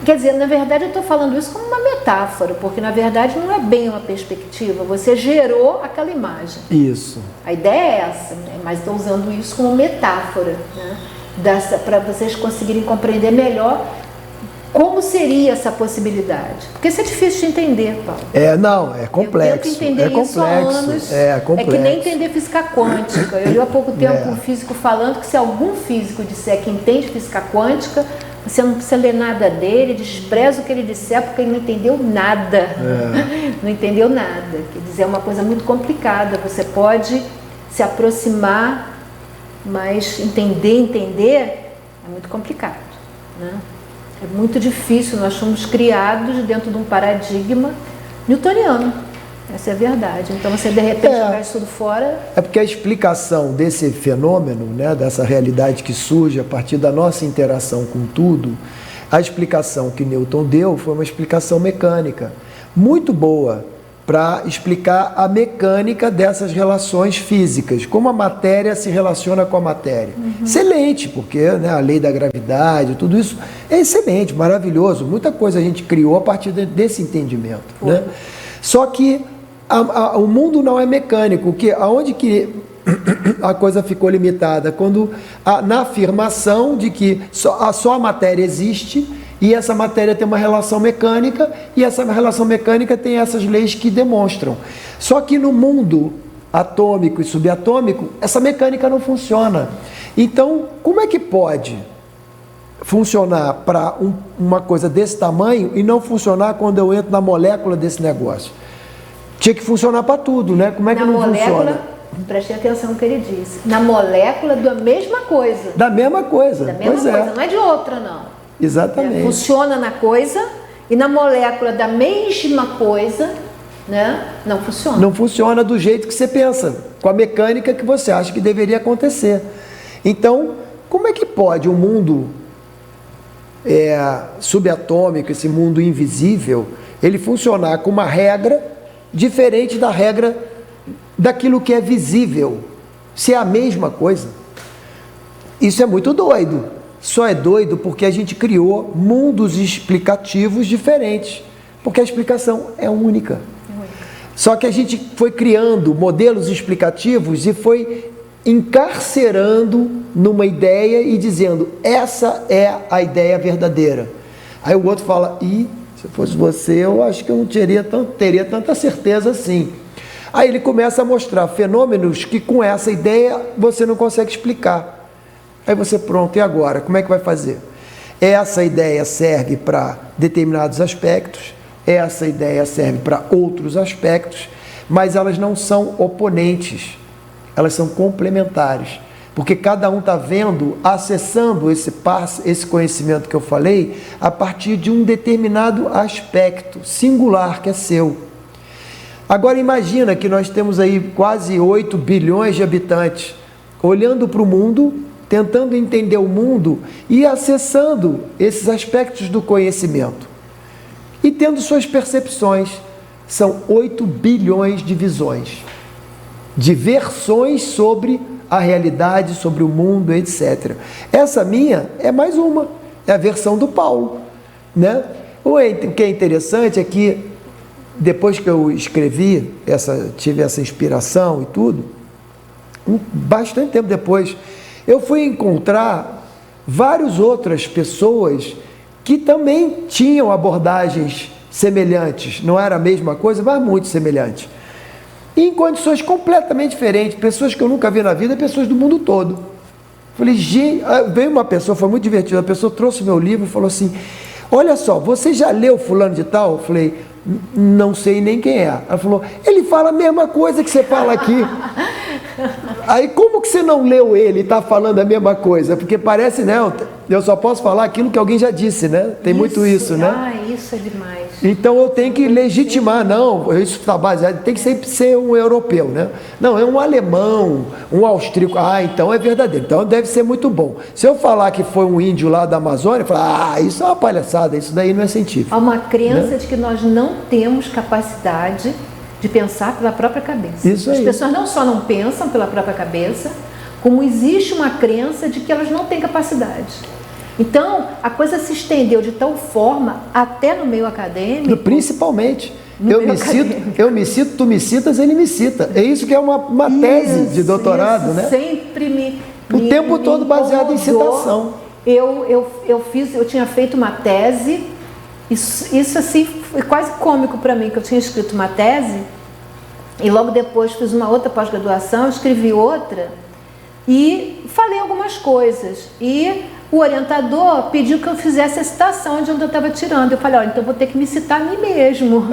Quer dizer, na verdade eu estou falando isso como uma metáfora, porque na verdade não é bem uma perspectiva, você gerou aquela imagem. Isso. A ideia é essa, né? Mas estou usando isso como metáfora, né? Para vocês conseguirem compreender melhor como seria essa possibilidade. Porque isso é difícil de entender, Paulo. Não, é complexo. Eu tento entender isso há anos. É complexo. É que nem entender física quântica. Eu li há pouco tempo um físico falando que se algum físico disser que entende física quântica, você não precisa ler nada dele, despreza o que ele disser porque ele não entendeu nada. Não entendeu nada. Quer dizer, é uma coisa muito complicada. Você pode se aproximar, mas entender é muito complicado, né? É muito difícil, nós somos criados dentro de um paradigma newtoniano. Essa é a verdade. Então você de repente jogar isso tudo fora... É porque a explicação desse fenômeno, né, dessa realidade que surge a partir da nossa interação com tudo, a explicação que Newton deu foi uma explicação mecânica, muito boa para explicar a mecânica dessas relações físicas, como a matéria se relaciona com a matéria. Excelente, porque, né, a lei da gravidade, tudo isso é excelente, maravilhoso. Muita coisa a gente criou a partir desse entendimento. Né? Só que o mundo não é mecânico, aonde que a coisa ficou limitada? Quando na afirmação de que só a matéria existe, e essa matéria tem uma relação mecânica, e essa relação mecânica tem essas leis que demonstram. Só que no mundo atômico e subatômico, essa mecânica não funciona. Então, como é que pode funcionar para uma coisa desse tamanho e não funcionar quando eu entro na molécula desse negócio? Tinha que funcionar para tudo, né? Como é que não funciona? Preste atenção no que ele disse. Na molécula da mesma coisa. Da mesma coisa. Da mesma coisa, não é de outra, não. Exatamente. Funciona na coisa e na molécula da mesma coisa, né? Não funciona. Não funciona do jeito que você pensa, com a mecânica que você acha que deveria acontecer. Então, como é que pode um mundo subatômico, esse mundo invisível, ele funcionar com uma regra diferente da regra daquilo que é visível? Se é a mesma coisa. Isso é muito doido. Só é doido porque a gente criou mundos explicativos diferentes, porque a explicação é única. Só que a gente foi criando modelos explicativos e foi encarcerando numa ideia e dizendo, essa é a ideia verdadeira. Aí o outro fala, se fosse você, eu acho que eu não teria tanta certeza assim. Aí ele começa a mostrar fenômenos que com essa ideia você não consegue explicar. Aí você, pronto, e agora? Como é que vai fazer? Essa ideia serve para determinados aspectos, essa ideia serve para outros aspectos, mas elas não são oponentes, elas são complementares. Porque cada um está vendo, acessando esse conhecimento que eu falei, a partir de um determinado aspecto singular que é seu. Agora imagina que nós temos aí quase 8 bilhões de habitantes, olhando para o mundo, tentando entender o mundo e acessando esses aspectos do conhecimento. E tendo suas percepções. São 8 bilhões de visões, de versões sobre a realidade, sobre o mundo, etc. Essa minha é mais uma, é a versão do Paulo, né? O que é interessante é que depois que eu escrevi, tive essa inspiração e tudo, bastante tempo depois, eu fui encontrar várias outras pessoas que também tinham abordagens semelhantes, não era a mesma coisa, mas muito semelhante. E em condições completamente diferentes, pessoas que eu nunca vi na vida, pessoas do mundo todo. Falei, gente, veio uma pessoa, foi muito divertido, a pessoa trouxe meu livro e falou assim, olha só, você já leu fulano de tal? Eu falei, não sei nem quem é. Ela falou, ele fala a mesma coisa que você fala aqui. Aí como que você não leu ele e está falando a mesma coisa? Porque parece, né, eu só posso falar aquilo que alguém já disse, né? Tem muito isso, né? Ah, isso é demais. Então eu tenho que legitimar, não, isso está baseado, tem que sempre ser um europeu, né? Não, é um alemão, um austríaco, então é verdadeiro, então deve ser muito bom. Se eu falar que foi um índio lá da Amazônia, eu falar, isso é uma palhaçada, isso daí não é científico. Há uma crença, né? De que nós não temos capacidade de pensar pela própria cabeça. Isso aí. As pessoas não só não pensam pela própria cabeça, como existe uma crença de que elas não têm capacidade. Então, a coisa se estendeu de tal forma, até no meio acadêmico... Principalmente. Eu me cito, tu me citas, ele me cita. É isso que é uma tese de doutorado, né? Sempre o tempo todo baseado em citação. Eu tinha feito uma tese, isso assim foi quase cômico para mim, que eu tinha escrito uma tese, e logo depois fiz uma outra pós-graduação, escrevi outra, e falei algumas coisas. E o orientador pediu que eu fizesse a citação de onde eu estava tirando. Eu falei, olha, então eu vou ter que me citar a mim mesmo.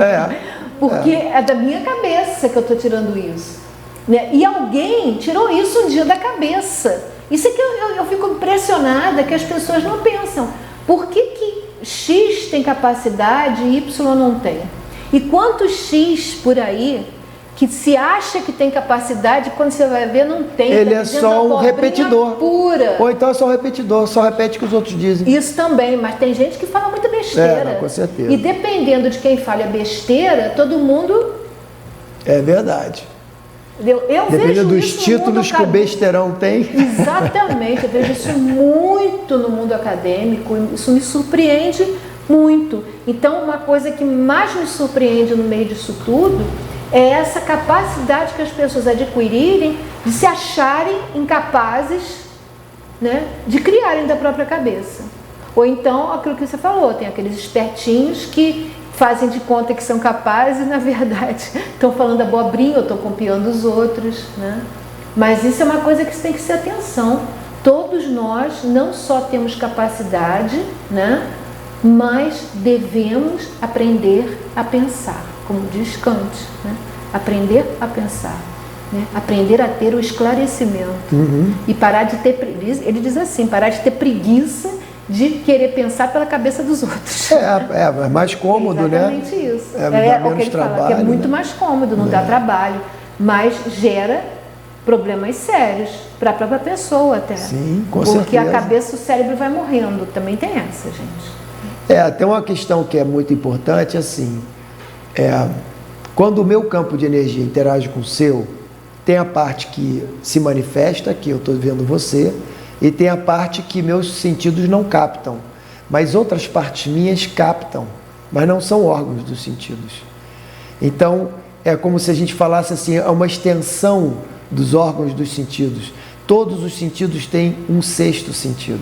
Porque é da minha cabeça que eu estou tirando isso. Né? E alguém tirou isso um dia da cabeça. Isso é que eu fico impressionada que as pessoas não pensam. Por que X tem capacidade e Y não tem? E quantos X por aí que se acha que tem capacidade, quando você vai ver, não tem. Ele é só um repetidor. Pura. Ou então é só um repetidor, só repete o que os outros dizem. Isso também, mas tem gente que fala muita besteira. Não, com certeza. E dependendo de quem fala besteira, todo mundo... É verdade. Eu dependendo vejo dos isso títulos que o besterão tem. Exatamente, eu vejo isso muito no mundo acadêmico, isso me surpreende muito. Então, uma coisa que mais me surpreende no meio disso tudo é essa capacidade que as pessoas adquirirem de se acharem incapazes, né, de criarem da própria cabeça. Ou então, aquilo que você falou, tem aqueles espertinhos que fazem de conta que são capazes e, na verdade, estão falando abobrinha ou estão copiando os outros, né? Mas isso é uma coisa que você tem que ter atenção. Todos nós não só temos capacidade, né, mas devemos aprender a pensar, como diz Kant, né? Aprender a pensar, né? Aprender a ter o esclarecimento e parar de ter, ele diz assim, parar de ter preguiça de querer pensar pela cabeça dos outros. É mais cômodo, exatamente, né? Isso. É o que ele trabalho, fala, que é muito né? mais cômodo, não dá trabalho, mas gera problemas sérios para a própria pessoa até. Sim, com Porque certeza. a cabeça, o cérebro vai morrendo, também tem essa, gente. Tem uma questão que é muito importante, assim, quando o meu campo de energia interage com o seu, tem a parte que se manifesta, que eu estou vendo você, e tem a parte que meus sentidos não captam, mas outras partes minhas captam, mas não são órgãos dos sentidos. Então, é como se a gente falasse assim, é uma extensão dos órgãos dos sentidos. todos os sentidos têm um sexto sentido.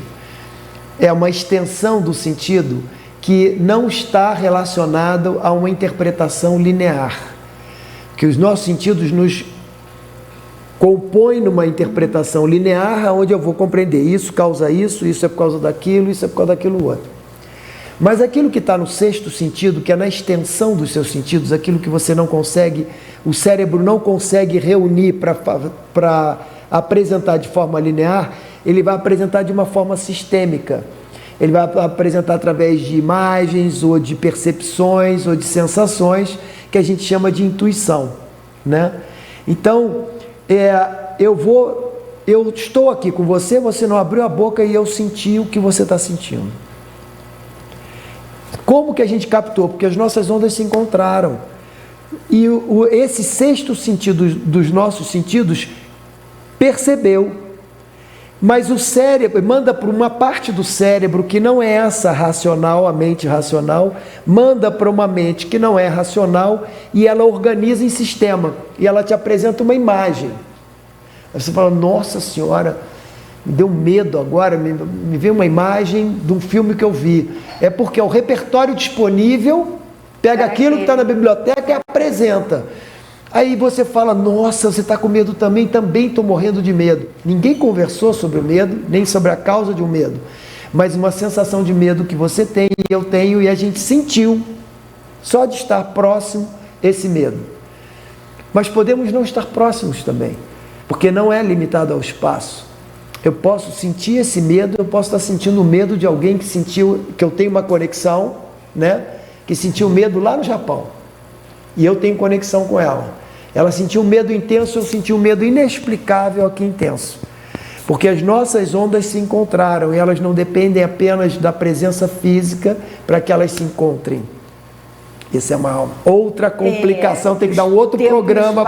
É uma extensão do sentido que não está relacionado a uma interpretação linear. Que os nossos sentidos nos compõem numa interpretação linear, onde eu vou compreender isso causa isso é por causa daquilo, isso é por causa daquilo outro. Mas aquilo que está no sexto sentido, que é na extensão dos seus sentidos, aquilo que você não consegue, o cérebro não consegue reunir para apresentar de forma linear, ele vai apresentar de uma forma sistêmica. Ele vai apresentar através de imagens, ou de percepções, ou de sensações, que a gente chama de intuição, né? Então, eu estou aqui com você, você não abriu a boca e eu senti o que você está sentindo. Como que a gente captou? Porque as nossas ondas se encontraram. E esse sexto sentido dos nossos sentidos percebeu. Mas o cérebro manda para uma parte do cérebro que não é essa racional, a mente racional, manda para uma mente que não é racional e ela organiza em sistema. E ela te apresenta uma imagem. Aí você fala, nossa senhora, me deu medo agora, me veio uma imagem de um filme que eu vi. É porque é o repertório disponível, pega aquilo que está na biblioteca e apresenta. Aí você fala, nossa, você está com medo também? Também estou morrendo de medo. Ninguém conversou sobre o medo, nem sobre a causa de um medo. Mas uma sensação de medo que você tem e eu tenho, e a gente sentiu, só de estar próximo, esse medo. Mas podemos não estar próximos também, porque não é limitado ao espaço. Eu posso sentir esse medo, eu posso estar sentindo o medo de alguém que sentiu, que eu tenho uma conexão, né? Que sentiu medo lá no Japão. E eu tenho conexão com ela. Ela sentiu um medo intenso, eu senti um medo inexplicável aqui intenso. Porque as nossas ondas se encontraram e elas não dependem apenas da presença física para que elas se encontrem. Isso é uma outra complicação, tem que dar um outro programa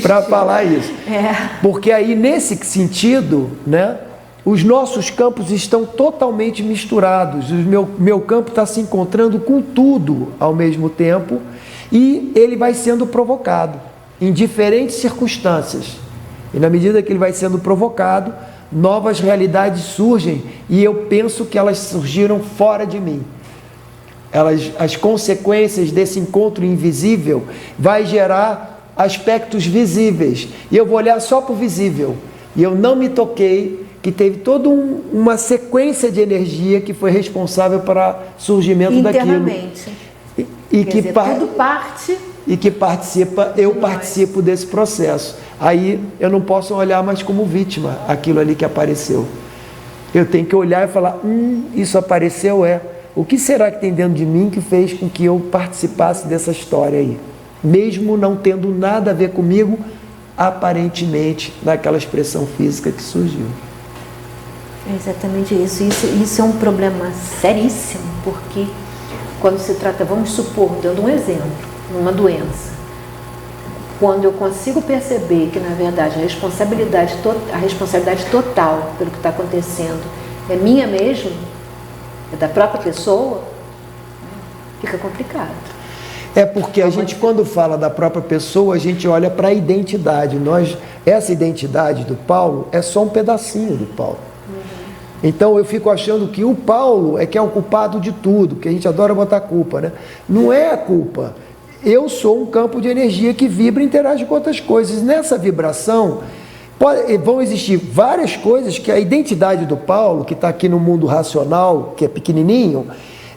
para falar isso. Porque aí, nesse sentido, né, os nossos campos estão totalmente misturados. O meu campo está se encontrando com tudo ao mesmo tempo e ele vai sendo provocado em diferentes circunstâncias. E na medida que ele vai sendo provocado, novas realidades surgem e eu penso que elas surgiram fora de mim. As consequências desse encontro invisível vai gerar aspectos visíveis. E eu vou olhar só para o visível. E eu não me toquei que teve toda uma sequência de energia que foi responsável para o surgimento daquilo. E que tudo parte. E que participa, eu participo desse processo. Aí eu não posso olhar mais como vítima aquilo ali que apareceu. Eu tenho que olhar e falar, isso apareceu, o que será que tem dentro de mim que fez com que eu participasse dessa história aí? Mesmo não tendo nada a ver comigo, aparentemente, naquela expressão física que surgiu. É exatamente isso. Isso é um problema seríssimo, porque quando se trata, vamos supor, dando um exemplo, numa doença, quando eu consigo perceber que, na verdade, a responsabilidade total pelo que está acontecendo é minha mesmo, é da própria pessoa, fica complicado. É porque a gente, quando fala da própria pessoa, a gente olha para a identidade. Essa identidade do Paulo é só um pedacinho do Paulo. Então eu fico achando que o Paulo é que é o culpado de tudo, que a gente adora botar culpa, né? Não é a culpa. Eu sou um campo de energia que vibra e interage com outras coisas. Nessa vibração, vão existir várias coisas que a identidade do Paulo, que está aqui no mundo racional, que é pequenininho,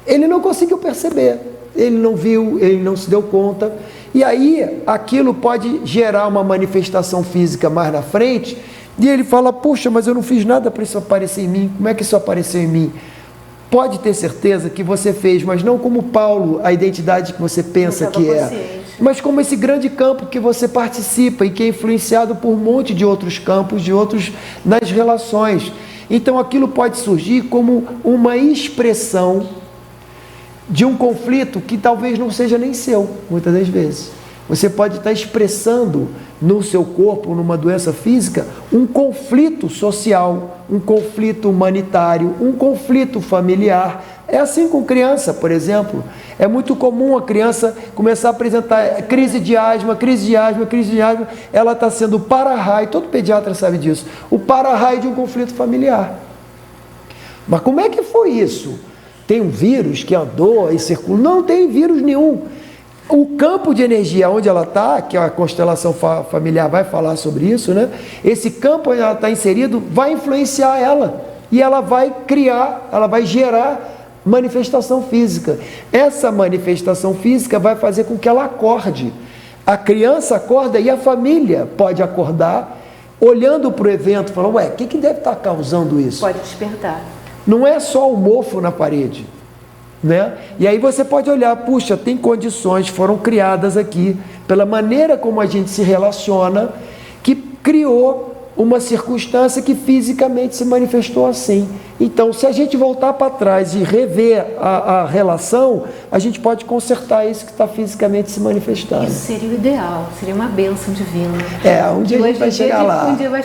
ele não conseguiu perceber. Ele não viu, ele não se deu conta. E aí, aquilo pode gerar uma manifestação física mais na frente, e ele fala, puxa, mas eu não fiz nada para isso aparecer em mim. Como é que isso apareceu em mim? Pode ter certeza que você fez, mas não como Paulo, a identidade que você pensa que é, mas como esse grande campo que você participa e que é influenciado por um monte de outros campos, de outros nas relações. Então aquilo pode surgir como uma expressão de um conflito que talvez não seja nem seu, muitas das vezes. Você pode estar expressando no seu corpo, numa doença física, um conflito social, um conflito humanitário, um conflito familiar. É assim com criança, por exemplo. É muito comum a criança começar a apresentar crise de asma. Ela está sendo o para-raio, todo pediatra sabe disso, o para-raio de um conflito familiar. Mas como é que foi isso? Tem um vírus que andou e circula? Não tem vírus nenhum. O campo de energia onde ela está, que a constelação familiar vai falar sobre isso, né? Esse campo onde ela está inserido vai influenciar ela. E ela vai criar, ela vai gerar manifestação física. Essa manifestação física vai fazer com que ela acorde. A criança acorda e a família pode acordar, olhando para o evento, falando, ué, o que deve estar causando isso? Pode despertar. Não é só o mofo na parede, né? E aí você pode olhar, puxa, tem condições, foram criadas aqui, pela maneira como a gente se relaciona, que criou uma circunstância que fisicamente se manifestou assim. Então, se a gente voltar para trás e rever a relação, a gente pode consertar isso que está fisicamente se manifestando. Isso seria o ideal, seria uma bênção divina. Um dia a gente vai chegar lá. Um dia vai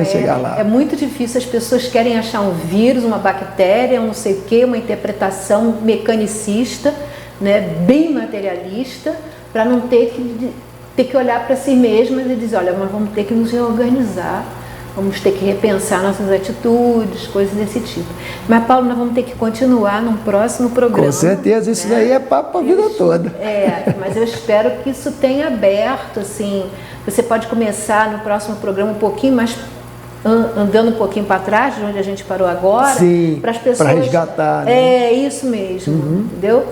chegar lá. É muito difícil, as pessoas querem achar um vírus, uma bactéria, um não sei o quê, uma interpretação mecanicista, né, bem materialista, para não ter que olhar para si mesmas e dizer, olha, nós vamos ter que nos reorganizar, vamos ter que repensar nossas atitudes, coisas desse tipo. Mas, Paulo, nós vamos ter que continuar num próximo programa. Com certeza, isso daí é papo a vida toda. Mas eu espero que isso tenha aberto, assim, você pode começar no próximo programa um pouquinho mais, andando um pouquinho para trás, de onde a gente parou agora, para as pessoas... para resgatar. Né? É isso mesmo, entendeu?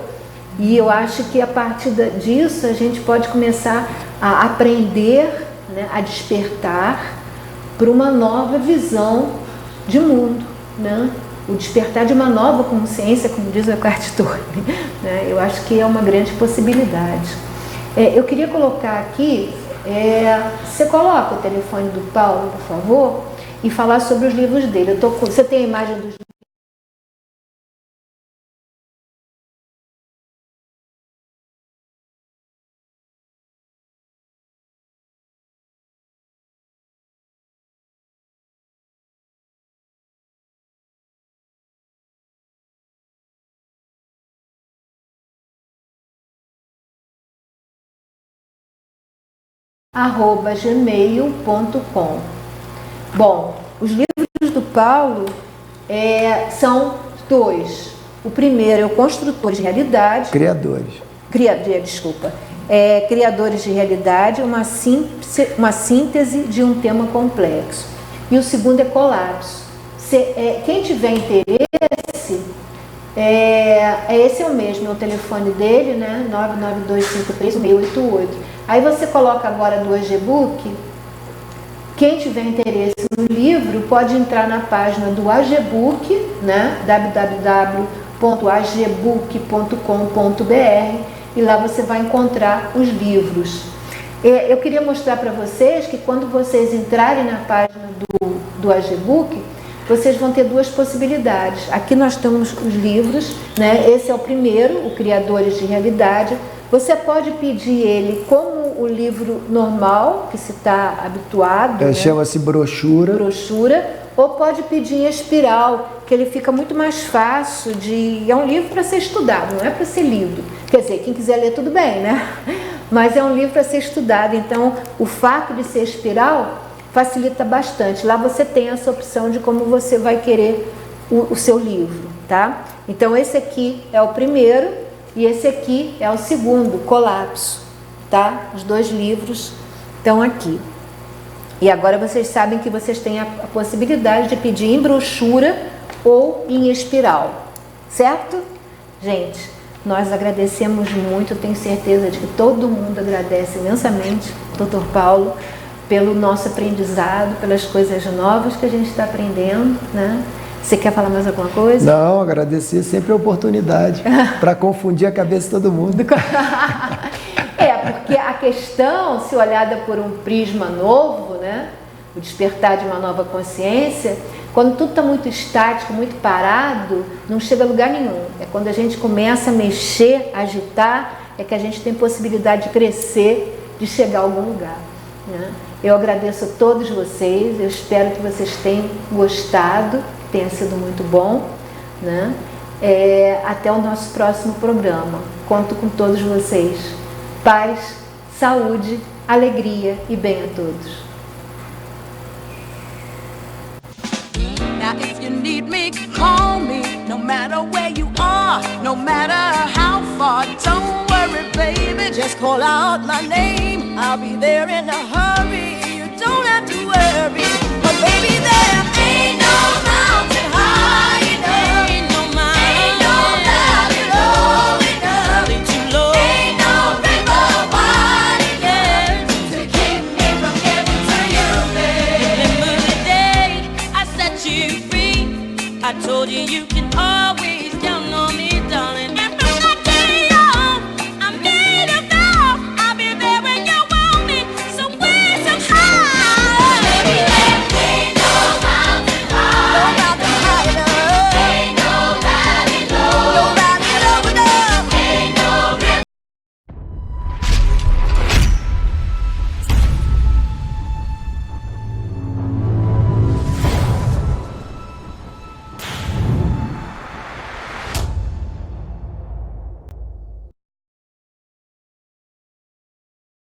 E eu acho que a partir disso a gente pode começar a aprender, né, a despertar para uma nova visão de mundo, né? O despertar de uma nova consciência, como diz o Eckhart Tolle, né? Eu acho que é uma grande possibilidade. Eu queria colocar aqui, você coloca o telefone do Paulo, por favor, e falar sobre os livros dele. Você tem a imagem dos livros? @gmail.com. Bom, os livros do Paulo são dois. O primeiro é o Construtores de Realidade. Criadores de Realidade, uma síntese de um tema complexo. E o segundo é Colapso. Quem tiver interesse, esse é o mesmo, é o telefone dele, né? 99253-688. Aí você coloca agora do AGBook. Quem tiver interesse no livro pode entrar na página do AGBook, né? www.agbook.com.br, e lá você vai encontrar os livros. Eu queria mostrar para vocês que quando vocês entrarem na página do AGBook, vocês vão ter duas possibilidades. Aqui nós temos os livros, né? Esse é o primeiro, o Criadores de Realidade. Você pode pedir ele como o livro normal, que se está habituado. Né? Chama-se brochura. Ou pode pedir em espiral, que ele fica muito mais fácil de... É um livro para ser estudado, não é para ser lido. Quer dizer, quem quiser ler, tudo bem, né? Mas é um livro para ser estudado. Então, o fato de ser espiral facilita bastante. Lá você tem essa opção de como você vai querer o seu livro, tá? Então, esse aqui é o primeiro. E esse aqui é o segundo, Colapso, tá? Os dois livros estão aqui. E agora vocês sabem que vocês têm a possibilidade de pedir em brochura ou em espiral, certo? Gente, nós agradecemos muito, tenho certeza de que todo mundo agradece imensamente, Dr. Paulo, pelo nosso aprendizado, pelas coisas novas que a gente está aprendendo, né? Você quer falar mais alguma coisa? Não, agradecer sempre a oportunidade para confundir a cabeça de todo mundo. Porque a questão, se olhada por um prisma novo, né, o despertar de uma nova consciência, quando tudo está muito estático, muito parado, não chega a lugar nenhum. É quando a gente começa a mexer, agitar, é que a gente tem possibilidade de crescer, de chegar a algum lugar, né? Eu agradeço a todos vocês, eu espero que vocês tenham gostado, tenha sido muito bom, né? Até o nosso próximo programa. Conto com todos vocês. Paz, saúde, alegria e bem a todos. Now if you need me, call me. No matter where you are, no matter how far. Don't worry, baby, just call out my name. I'll be there in a hurry. You don't have to worry.